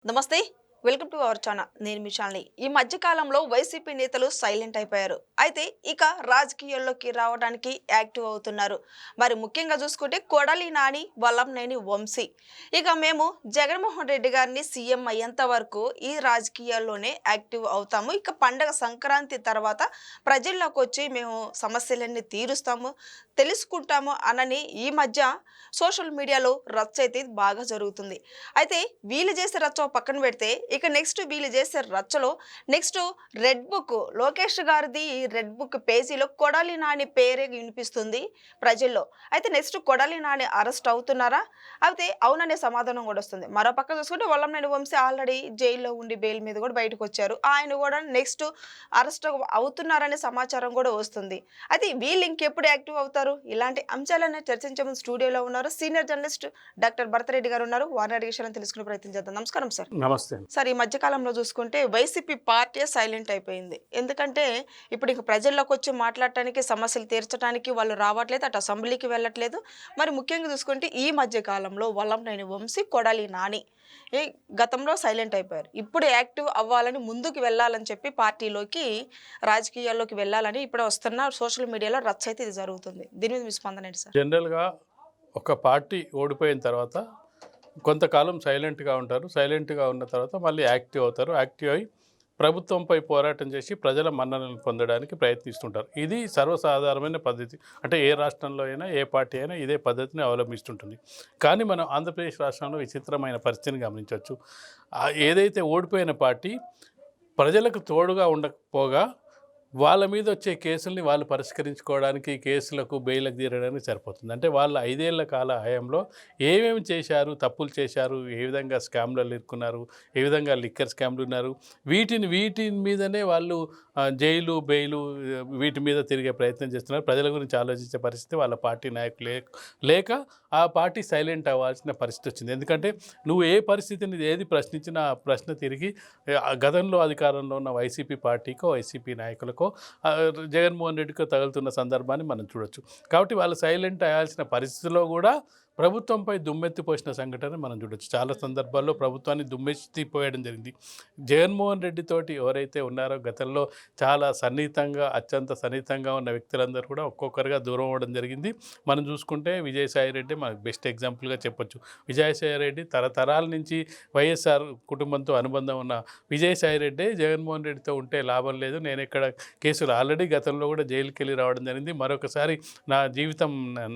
నమస్తే. Welcome to our channel. నేను మీ శాలిని. ఈ మధ్య కాలంలో వైసీపీ నేతలు సైలెంట్ అయిపోయారు. అయితే ఇక రాజకీయాల్లోకి రావడానికి యాక్టివ్ అవుతున్నారు. మరి ముఖ్యంగా చూసుకుంటే కొడాలి నాని, వల్లంనేని వంశీ. ఇక మేము జగన్మోహన్ రెడ్డి గారిని సీఎం అయ్యేంత వరకు ఈ రాజకీయాల్లోనే యాక్టివ్ అవుతాము. ఇక పండగ సంక్రాంతి తర్వాత ప్రజల్లోకి వచ్చి మేము సమస్యలన్నీ తీరుస్తాము, తెలుసుకుంటాము అనని ఈ మధ్య సోషల్ మీడియాలో రచ్చ అయితే బాగా జరుగుతుంది. అయితే వీళ్ళు చేసే రచ్చ ఓ పక్కన పెడితే ఇక నెక్స్ట్ వీళ్ళు చేసే రచ్చలో నెక్స్ట్ రెడ్ బుక్ లోకేష్ గారిది ఈ రెడ్ బుక్ పేజీలో కొడాలి నాని పేరే వినిపిస్తుంది ప్రజల్లో. అయితే నెక్స్ట్ కొడాలి నాని అరెస్ట్ అవుతున్నారా? అయితే అవుననే సమాధానం కూడా వస్తుంది. మరో పక్క చూసుకుంటే వల్లంనేని వంశీ ఆల్రెడీ జైల్లో ఉండి బెయిల్ మీద కూడా బయటకు వచ్చారు. ఆయన కూడా నెక్స్ట్ అరెస్ట్ అవుతున్నారనే సమాచారం కూడా వస్తుంది. అయితే వీళ్ళు ఇంకెప్పుడు యాక్టివ్ అవుతారు? ఇలాంటి అంశాలన్నీ చర్చించే ముందు స్టూడియోలో ఉన్నారు సీనియర్ జర్నలిస్ట్ డాక్టర్ భరతరెడ్డి గారు ఉన్నారు. వారిని అడిగే విషయాలను తెలుసుకునే ప్రయత్నం చేద్దాం. నమస్కారం సార్. నమస్తే. సార్, ఈ మధ్య కాలంలో చూసుకుంటే వైసీపీ పార్టీ సైలెంట్ అయిపోయింది. ఎందుకంటే ఇప్పుడు ఇంక ప్రజల్లోకి వచ్చి మాట్లాడటానికి, సమస్యలు తీర్చడానికి వాళ్ళు రావట్లేదు, అటు అసెంబ్లీకి వెళ్ళట్లేదు. మరి ముఖ్యంగా చూసుకుంటే ఈ మధ్య కాలంలో వల్లంనేని వంశీ, కొడాలి నాని ఈ గతంలో సైలెంట్ అయిపోయారు. ఇప్పుడు యాక్టివ్ అవ్వాలని, ముందుకు వెళ్ళాలని చెప్పి పార్టీలోకి, రాజకీయాల్లోకి వెళ్ళాలని ఇప్పుడు వస్తున్న సోషల్ మీడియాలో రచ్చ అయితే ఇది జరుగుతుంది. దీని మీద మీ స్పందన ఏంటి సార్? జనరల్‌గా ఒక పార్టీ ఓడిపోయిన తర్వాత కొంతకాలం సైలెంట్‌గా ఉంటారు. సైలెంట్‌గా ఉన్న తర్వాత మళ్ళీ యాక్టివ్ అవుతారు. యాక్టివ్ అయ్యి ప్రభుత్వంపై పోరాటం చేసి ప్రజల మన్ననలు పొందడానికి ప్రయత్నిస్తుంటారు. ఇది సర్వసాధారణమైన పద్ధతి. అంటే ఏ రాష్ట్రంలో అయినా, ఏ పార్టీ అయినా ఇదే పద్ధతిని అవలంబిస్తుంటుంది. కానీ మనం ఆంధ్రప్రదేశ్ రాష్ట్రంలో విచిత్రమైన పరిస్థితిని గమనించవచ్చు. ఏదైతే ఓడిపోయిన పార్టీ ప్రజలకు తోడుగా ఉండకపోగా వాళ్ళ మీద వచ్చే కేసుల్ని వాళ్ళు పరిష్కరించుకోవడానికి, కేసులకు బెయిల్‌కి తీరడానికి సరిపోతుంది. అంటే వాళ్ళ 5 ఏళ్ల కాల హయాంలో ఏమేమి చేశారు, తప్పులు చేశారు, ఏ విధంగా స్కామ్‌లలో ఇరుక్కున్నారు, ఏ విధంగా లిక్కర్ స్కామ్‌లు ఉన్నారు, వీటి మీదనే వాళ్ళు జైలు, బెయిలు వీటి మీద తిరిగే ప్రయత్నం చేస్తున్నారు. ప్రజల గురించి ఆలోచించే పరిస్థితి వాళ్ళ పార్టీ నాయకులు లేక ఆ పార్టీ సైలెంట్ అవ్వాల్సిన పరిస్థితి వచ్చింది. ఎందుకంటే నువ్వు ఏ పరిస్థితిని ఏది ప్రశ్నించినా ఆ ప్రశ్న తిరిగి గతంలో అధికారంలో ఉన్న వైసీపీ పార్టీకో, వైసీపీ నాయకులకు జగన్మోహన్ రెడ్డికి తగులుతున్న సందర్భాన్ని మనం చూడొచ్చు. కాబట్టి వాళ్ళు సైలెంట్ అయ్యాల్సిన పరిస్థితిలో కూడా ప్రభుత్వంపై దుమ్మెత్తిపోసిన సంఘటన మనం చూడొచ్చు. చాలా సందర్భాల్లో ప్రభుత్వాన్ని దుమ్మెత్తిపోయడం జరిగింది. జగన్మోహన్ రెడ్డితోటి ఎవరైతే ఉన్నారో గతంలో చాలా సన్నిహితంగా, అత్యంత సన్నిహితంగా ఉన్న వ్యక్తులందరూ కూడా ఒక్కొక్కరుగా దూరం అవ్వడం జరిగింది. మనం చూసుకుంటే విజయసాయి రెడ్డి మనకు బెస్ట్ ఎగ్జాంపుల్గా చెప్పొచ్చు. విజయసాయి రెడ్డి తరతరాల నుంచి వైఎస్ఆర్ కుటుంబంతో అనుబంధం ఉన్న విజయసాయి రెడ్డి జగన్మోహన్ రెడ్డితో ఉంటే లాభం లేదు, నేను ఇక్కడ కేసులు ఆల్రెడీ గతంలో కూడా జైలుకి వెళ్ళి రావడం జరిగింది, మరొకసారి నా జీవితం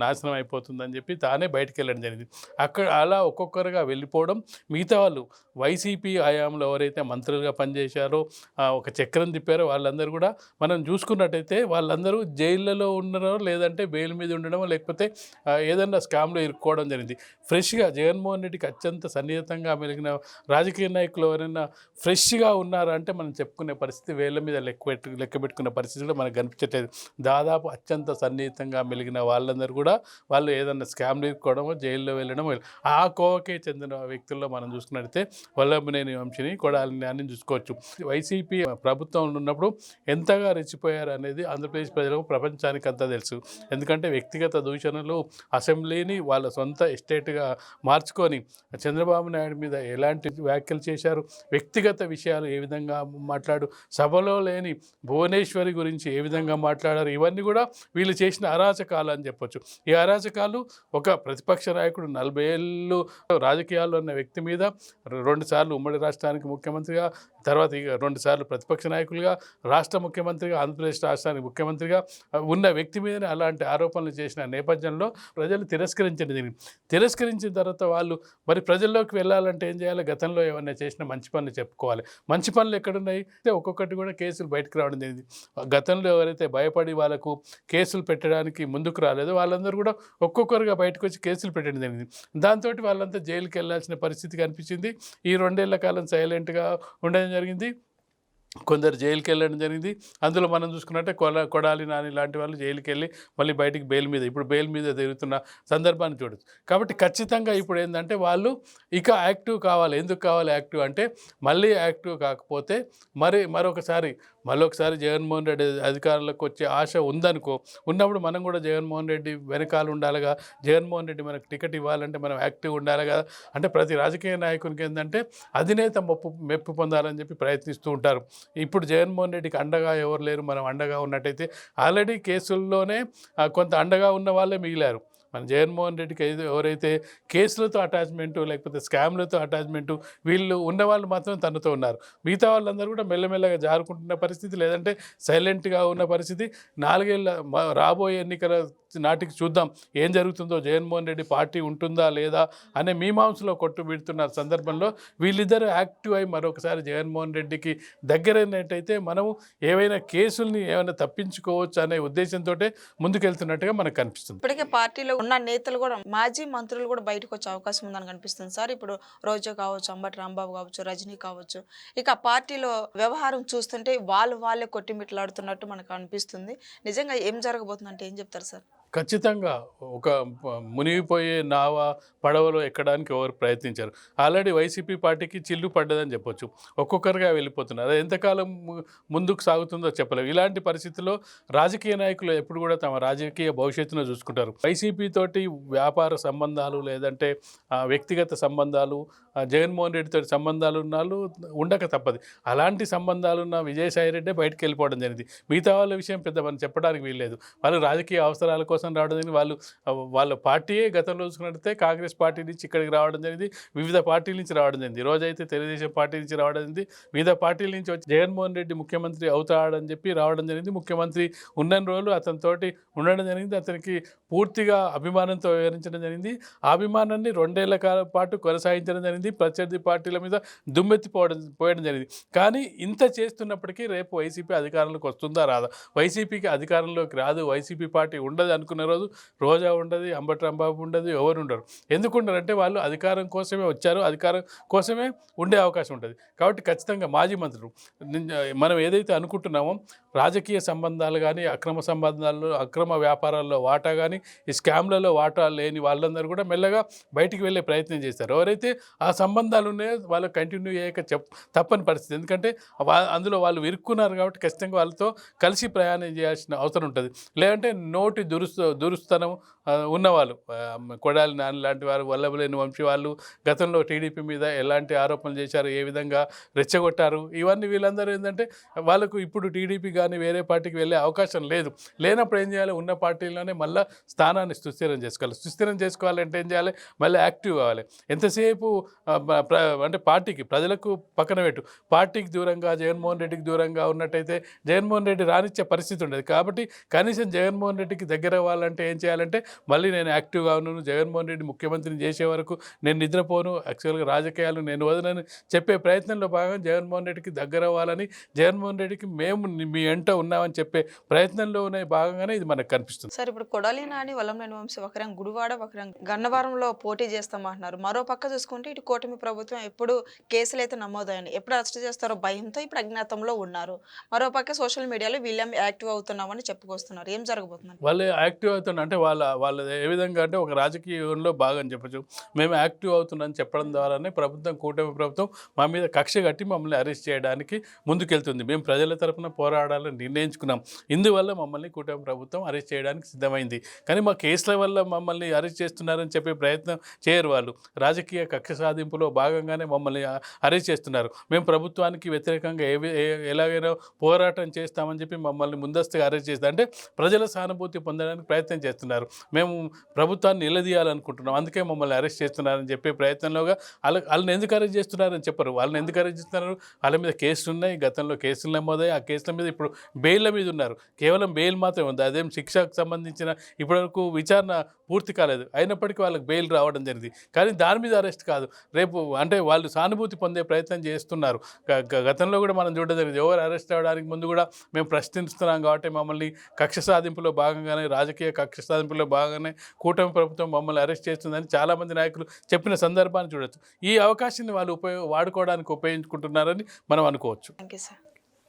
నాశనం అయిపోతుందని చెప్పి తానే బయటికి వెళ్ళడం జరిగింది. అక్కడ అలా ఒక్కొక్కరుగా వెళ్ళిపోవడం, మిగతా వాళ్ళు వైసీపీ హయాంలో ఎవరైతే మంత్రులుగా పనిచేశారో, ఒక చక్రం తిప్పారో వాళ్ళందరూ కూడా మనం చూసుకున్నట్టయితే వాళ్ళందరూ జైళ్ళలో ఉండడమో, లేదంటే బెయిల్ మీద ఉండడమో, లేకపోతే ఏదన్నా స్కామ్లో ఇరుక్కోవడం జరిగింది. ఫ్రెష్గా జగన్మోహన్ రెడ్డికి అత్యంత సన్నిహితంగా మెలిగిన రాజకీయ నాయకులు ఎవరైనా ఫ్రెష్గా ఉన్నారంటే మనం చెప్పుకునే పరిస్థితి వేళ్ళ మీద లెక్క పెట్టుకునే పరిస్థితి కూడా మనకు కనిపించట్లేదు. దాదాపు అత్యంత సన్నిహితంగా మెలిగిన వాళ్ళందరూ కూడా వాళ్ళు ఏదన్నా స్కామ్లు ఇరుక్కోవడమో, జైల్లో వెళ్ళడమో, ఆ కోవకే చెందిన వ్యక్తుల్లో మనం చూసుకున్నట్టయితే వల్లంనేని వంశీని, కొడాలి నానిని చూసుకోవచ్చు. వైసీపీ ప్రభుత్వంలో ఉన్నప్పుడు ఎంతగా రెచ్చిపోయారు అనేది ఆంధ్రప్రదేశ్ ప్రజలకు, ప్రపంచానికి అంతా తెలుసు. ఎందుకంటే వ్యక్తిగత దూషణలు, అసెంబ్లీని వాళ్ళ సొంత ఎస్టేట్గా మార్చుకొని చంద్రబాబు నాయుడు మీద ఎలాంటి వ్యాఖ్యలు చేశారు, వ్యక్తిగత విషయాలు ఏ విధంగా మాట్లాడు, సభలో లేని భువనేశ్వరి గురించి ఏ విధంగా మాట్లాడారు, ఇవన్నీ కూడా వీళ్ళు చేసిన అరాచకాలు అని చెప్పొచ్చు. ఈ అరాచకాలు ఒక ప్రతిపక్ష నాయకుడు 40 ఏళ్ళు రాజకీయాల్లో ఉన్న వ్యక్తి మీద 2 సార్లు ఉమ్మడి రాష్ట్రానికి ముఖ్యమంత్రిగా, తర్వాత 2 సార్లు ప్రతిపక్ష నాయకులుగా, రాష్ట్ర ముఖ్యమంత్రిగా, ఆంధ్రప్రదేశ్ రాష్ట్రానికి ముఖ్యమంత్రిగా ఉన్న వ్యక్తి మీదనే అలాంటి ఆరోపణలు చేసిన నేపథ్యంలో ప్రజలు తిరస్కరించిన తర్వాత వాళ్ళు మరి ప్రజల్లోకి వెళ్ళాలంటే ఏం చేయాలి? గతంలో ఏమన్నా చేసిన మంచి పనులు చెప్పుకోవాలి. మంచి పనులు ఎక్కడున్నాయి? ఒక్కొక్కటి కూడా కేసులు బయటకు రావడం జరిగింది. గతంలో ఎవరైతే భయపడి వాళ్ళకు కేసులు పెట్టడానికి ముందుకు రాలేదో వాళ్ళందరూ కూడా ఒక్కొక్కరుగా బయటకు వచ్చి కేసులు పెట్టడం జరిగింది. దాంతో వాళ్ళంతా జైలుకి వెళ్ళాల్సిన పరిస్థితి కనిపించింది. ఈ 2 ఏళ్ల కాలం సైలెంట్గా ఉండడం జరిగింది. కొందరు జైలుకి వెళ్ళడం జరిగింది. అందులో మనం చూసుకున్నట్టే కొడాలి నాని లాంటి వాళ్ళు జైలుకి వెళ్ళి మళ్ళీ బయటికి ఇప్పుడు బెయిల్ మీద తిరుగుతున్న సందర్భాన్ని చూడొచ్చు. కాబట్టి ఖచ్చితంగా ఇప్పుడు ఏంటంటే వాళ్ళు ఇక యాక్టివ్ కావాలి. ఎందుకు కావాలి యాక్టివ్ అంటే మళ్ళీ యాక్టివ్ కాకపోతే మరొకసారి జగన్మోహన్ రెడ్డి అధికారంలోకి వచ్చే ఆశ ఉందనుకో, ఉన్నప్పుడు మనం కూడా జగన్మోహన్ రెడ్డి వెనకాల ఉండాలిగా, జగన్మోహన్ రెడ్డి మనకు టికెట్ ఇవ్వాలంటే మనం యాక్టివ్ ఉండాలి కదా. అంటే ప్రతి రాజకీయ నాయకునికి ఏంటంటే అధినేత మెప్పు పొందాలని చెప్పి ప్రయత్నిస్తూ ఉంటారు. ఇప్పుడు జగన్మోహన్ రెడ్డికి అండగా ఎవరు లేరు, మనం అండగా ఉన్నట్టయితే ఆల్రెడీ కేసుల్లోనే కొంత అండగా ఉన్న వాళ్ళే మిగిలారు. మన జగన్మోహన్ రెడ్డికి ఎవరైతే కేసులతో అటాచ్మెంటు లేకపోతే స్కామ్లతో అటాచ్మెంటు వీళ్ళు ఉన్నవాళ్ళు మాత్రం తనతో ఉన్నారు. మిగతా వాళ్ళందరూ కూడా మెల్లమెల్లగా జారుకుంటున్న పరిస్థితి, లేదంటే సైలెంట్గా ఉన్న పరిస్థితి. నాలుగేళ్ళ రాబోయే ఎన్నికల నాటికి చూద్దాం ఏం జరుగుతుందో, జగన్మోహన్ రెడ్డి పార్టీ ఉంటుందా లేదా అనే మీమాంసలో కొట్టుబిడుతున్న సందర్భంలో వీళ్ళిద్దరూ యాక్టివ్ అయి మరొకసారి జగన్మోహన్ రెడ్డికి దగ్గరైనట్టయితే మనము ఏవైనా కేసుల్ని ఏమైనా తప్పించుకోవచ్చు అనే ఉద్దేశంతో ముందుకెళ్తున్నట్టుగా మనకు కనిపిస్తుంది. ఇప్పటికే పార్టీలో ఉన్న నేతలు కూడా, మాజీ మంత్రులు కూడా బయటకు వచ్చే అవకాశం ఉందని కనిపిస్తుంది సార్. ఇప్పుడు రోజా కావచ్చు, అంబటి రాంబాబు కావచ్చు, రజనీ కావచ్చు, ఇక పార్టీలో వ్యవహారం చూస్తుంటే వాళ్ళే కొట్టిమిట్లాడుతున్నట్టు మనకు అనిపిస్తుంది. నిజంగా ఏం జరగబోతుందంటే ఏం చెప్తారు సార్? ఖచ్చితంగా ఒక మునిగిపోయే పడవలో ఎక్కడానికి ఎవరు ప్రయత్నించారు. ఆల్రెడీ వైసీపీ పార్టీకి చిల్లు పడ్డదని చెప్పొచ్చు. ఒక్కొక్కరుగా వెళ్ళిపోతున్నారు. అది ఎంతకాలం ముందుకు సాగుతుందో చెప్పలేము. ఇలాంటి పరిస్థితుల్లో రాజకీయ నాయకులు ఎప్పుడు కూడా తమ రాజకీయ భవిష్యత్తును చూసుకుంటారు. వైసీపీ తోటి వ్యాపార సంబంధాలు లేదంటే వ్యక్తిగత సంబంధాలు, జగన్మోహన్ రెడ్డితో సంబంధాలు ఉన్నాళ్ళు ఉండక తప్పదు. అలాంటి సంబంధాలున్న విజయసాయి రెడ్డి బయటకు వెళ్ళిపోవడం జరిగింది. మిగతా వాళ్ళ విషయం పెద్ద మనం చెప్పడానికి వీల్లేదు. వాళ్ళు రాజకీయ అవసరాల కోసం రావడం జరిగింది. వాళ్ళ పార్టీయే గతంలో చూసుకున్నట్లయితే కాంగ్రెస్ పార్టీ నుంచి ఇక్కడికి రావడం జరిగింది, వివిధ పార్టీల నుంచి రావడం జరిగింది. రోజైతే తెలుగుదేశం పార్టీ నుంచి రావడం జరిగింది, వివిధ పార్టీల నుంచి వచ్చి జగన్మోహన్ రెడ్డి ముఖ్యమంత్రి అవుతాడని చెప్పి రావడం జరిగింది. ముఖ్యమంత్రి ఉన్న రోజులు అతనితోటి ఉండడం జరిగింది. అతనికి పూర్తిగా అభిమానంతో వివరించడం జరిగింది. ఆ అభిమానాన్ని 2 ఏళ్ల కాలం పాటు కొనసాగించడం జరిగింది. ప్రత్యర్థి పార్టీల మీద పోయడం జరిగింది. కానీ ఇంత చేస్తున్నప్పటికీ రేపు వైసీపీ అధికారంలోకి వస్తుందా రాదా? వైసీపీకి అధికారంలోకి రాదు, వైసీపీ పార్టీ ఉండదు అనుకున్న రోజు రోజా ఉండదు, అంబటి రాంబాబు ఉండదు, ఎవరు ఉండరు. ఎందుకు ఉండరంటే వాళ్ళు అధికారం కోసమే వచ్చారు, అధికారం కోసమే ఉండే అవకాశం ఉంటుంది. కాబట్టి ఖచ్చితంగా మాజీ మంత్రులు మనం ఏదైతే అనుకుంటున్నామో రాజకీయ సంబంధాలు కానీ, అక్రమ సంబంధాలు, అక్రమ వ్యాపారాల్లో వాటా కానీ, ఈ స్కామ్లలో వాటా లేని వాళ్ళందరూ కూడా మెల్లగా బయటికి వెళ్ళే ప్రయత్నం చేస్తారు. ఎవరైతే ఆ సంబంధాలు ఉన్నాయో వాళ్ళు కంటిన్యూ చేయక తప్పని పరిస్థితి. ఎందుకంటే అందులో వాళ్ళు ఇరుక్కున్నారు కాబట్టి ఖచ్చితంగా వాళ్ళతో కలిసి ప్రయాణం చేయాల్సిన అవసరం ఉంటుంది. లేదంటే నోటి దురుస్తనం ఉన్నవాళ్ళు, కొడాలి నాని లాంటి వారు, వల్లభలేని వంశీ వాళ్ళు గతంలో టీడీపీ మీద ఎలాంటి ఆరోపణలు చేశారు, ఏ విధంగా రెచ్చగొట్టారు, ఇవన్నీ వీళ్ళందరూ ఏంటంటే వాళ్ళకు ఇప్పుడు టీడీపీ కానీ వేరే పార్టీకి వెళ్ళే అవకాశం లేదు. లేనప్పుడు ఏం చేయాలి? ఉన్న పార్టీలోనే మళ్ళీ స్థానాన్ని సుస్థిరం చేసుకోవాలంటే ఏం చేయాలి? మళ్ళీ యాక్టివ్ కావాలి. ఎంతసేపు అంటే ప్రజలకు పక్కన పెట్టు, పార్టీకి దూరంగా జగన్మోహన్ రెడ్డికి దూరంగా ఉన్నట్టయితే జగన్మోహన్ రెడ్డి రానిచ్చే పరిస్థితి ఉండదు. కాబట్టి కనీసం జగన్మోహన్ రెడ్డికి దగ్గర అవ్వాలంటే ఏం చేయాలంటే మళ్ళీ నేను యాక్టివ్గా ఉన్నాను, జగన్మోహన్ రెడ్డి ముఖ్యమంత్రిని చేసే వరకు నేను నిద్రపోను, యాక్చువల్గా రాజకీయాలు నేను వదనని చెప్పే ప్రయత్నంలో భాగంగా జగన్మోహన్ రెడ్డికి దగ్గర అవ్వాలని, జగన్మోహన్ రెడ్డికి మేము మీ వెంట ఉన్నామని చెప్పే ప్రయత్నంలోనే భాగంగానే ఇది మనకు కనిపిస్తుంది. సార్, ఇప్పుడు కొడాలి నాని, వల్లంనేని వంశీ ఒకరం గుడివాడ, ఒకరం గన్నవరంలో పోటీ చేస్తామంటున్నారు. మరో పక్క చూసుకుంటే ఇటు కూటమి ప్రభుత్వం ఎప్పుడు కేసులు అయితే నమోదయ్యాయి, ఎప్పుడు అరెస్ట్ చేస్తారో భయంతో ఇప్పుడు అజ్ఞాతంలో ఉన్నారు. మరో పక్క సోషల్ మీడియాలో వీళ్ళేం యాక్టివ్ అవుతున్నామని చెప్పుకొస్తున్నారు. ఏం జరగబోతున్నారు? వాళ్ళు యాక్టివ్ అవుతున్నారు అంటే వాళ్ళ ఏ విధంగా అంటే ఒక రాజకీయంలో భాగం చెప్పచ్చు. మేము యాక్టివ్ అవుతున్నామని చెప్పడం ద్వారానే కూటమి ప్రభుత్వం మా మీద కక్ష కట్టి మమ్మల్ని అరెస్ట్ చేయడానికి ముందుకెళ్తుంది. మేము ప్రజల తరఫున పోరాడాలని నిర్ణయించుకున్నాం. ఇందువల్ల మమ్మల్ని కూటమి ప్రభుత్వం అరెస్ట్ చేయడానికి సిద్ధమైంది. కానీ మా కేసుల వల్ల మమ్మల్ని అరెస్ట్ చేస్తున్నారని చెప్పే ప్రయత్నం చేయరు. వాళ్ళు రాజకీయ కక్ష సాధింపులో భాగంగానే మమ్మల్ని అరెస్ట్ చేస్తున్నారు. మేము ప్రభుత్వానికి వ్యతిరేకంగా ఎలాగైనా పోరాటం చేస్తామని చెప్పి మమ్మల్ని ముందస్తుగా అరెస్ట్ చేస్తారు. అంటే ప్రజల సానుభూతి పొందడానికి ప్రయత్నం చేస్తున్నారు. మేము ప్రభుత్వాన్ని నిలదీయాలనుకుంటున్నాం, అందుకే మమ్మల్ని అరెస్ట్ చేస్తున్నారని చెప్పే ప్రయత్నంలోగా వాళ్ళని ఎందుకు అరెస్ట్ చేస్తున్నారని చెప్పరు. వాళ్ళని ఎందుకు అరెస్ట్ చేస్తున్నారు? వాళ్ళ మీద కేసులు ఉన్నాయి, గతంలో కేసులు నమోదాయి, ఆ కేసుల మీద ఇప్పుడు బెయిల్ల మీద ఉన్నారు. కేవలం బెయిల్ మాత్రమే ఉంది, అదేం శిక్షకు సంబంధించిన ఇప్పటివరకు విచారణ పూర్తి కాలేదు. అయినప్పటికీ వాళ్ళకి బెయిల్ రావడం జరిగింది. కానీ దాని మీద అరెస్ట్ కాదు. రేపు అంటే వాళ్ళు సానుభూతి పొందే ప్రయత్నం చేస్తున్నారు. గతంలో కూడా మనం చూడడం జరిగింది. ఎవరు అరెస్ట్ అవ్వడానికి ముందు కూడా మేము ప్రశ్నిస్తున్నాం కాబట్టి మమ్మల్ని కక్ష సాధింపులో భాగంగానే, రాజకీయ కక్ష సాధింపులో భాగంగానే కూటమి ప్రభుత్వం మమ్మల్ని అరెస్ట్ చేస్తుందని చాలామంది నాయకులు చెప్పిన సందర్భాన్ని చూడొచ్చు. ఈ అవకాశాన్ని వాళ్ళు వాడుకోవడానికి ఉపయోగించుకుంటున్నారని మనం అనుకోవచ్చు. Thank you sir.